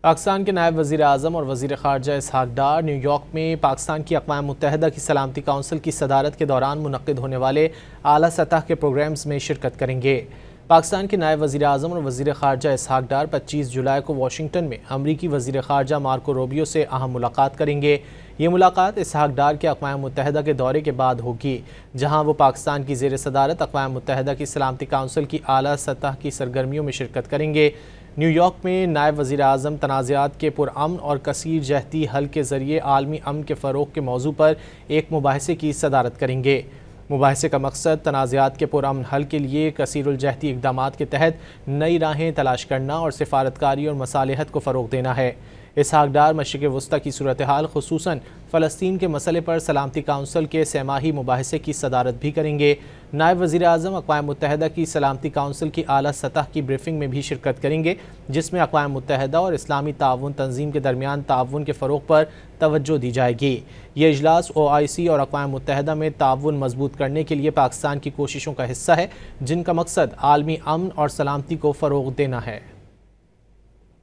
پاکستان کے نائب وزیر اعظم اور وزیر خارجہ اسحاق ڈار نیو یارک میں پاکستان کی اقوام متحدہ کی سلامتی کونسل کی صدارت کے دوران منعقد ہونے والے اعلیٰ سطح کے پروگرامز میں شرکت کریں گے۔ پاکستان کے نائب وزیر اعظم اور وزیر خارجہ اسحاق ڈار 25 جولائی کو واشنگٹن میں امریکی وزیر خارجہ مارکو روبیو سے اہم ملاقات کریں گے۔ یہ ملاقات اسحاق ڈار کے اقوام متحدہ کے دورے کے بعد ہوگی، جہاں وہ پاکستان کی زیر صدارت اقوام متحدہ کی سلامتی کونسل کی اعلیٰ سطح کی سرگرمیوں میں شرکت کریں گے۔ نیو یارک میں نائب وزیر اعظم تنازعات کے پرامن اور کثیر جہتی حل کے ذریعے عالمی امن کے فروغ کے موضوع پر ایک مباحثے کی صدارت کریں گے۔ مباحثے کا مقصد تنازعات کے پرامن حل کے لیے کثیر الجہتی اقدامات کے تحت نئی راہیں تلاش کرنا اور سفارتکاری اور مصالحت کو فروغ دینا ہے۔ اسحاق ڈار مشرق وسطیٰ کی صورتحال خصوصاً فلسطین کے مسئلے پر سلامتی کونسل کے سہ ماہی مباحثے کی صدارت بھی کریں گے۔ نائب وزیر اعظم اقوام متحدہ کی سلامتی کونسل کی اعلیٰ سطح کی بریفنگ میں بھی شرکت کریں گے، جس میں اقوام متحدہ اور اسلامی تعاون تنظیم کے درمیان تعاون کے فروغ پر توجہ دی جائے گی۔ یہ اجلاس OIC اور اقوام متحدہ میں تعاون مضبوط کرنے کے لیے پاکستان کی کوششوں کا حصہ ہے، جن کا مقصد عالمی امن اور سلامتی کو فروغ دینا ہے۔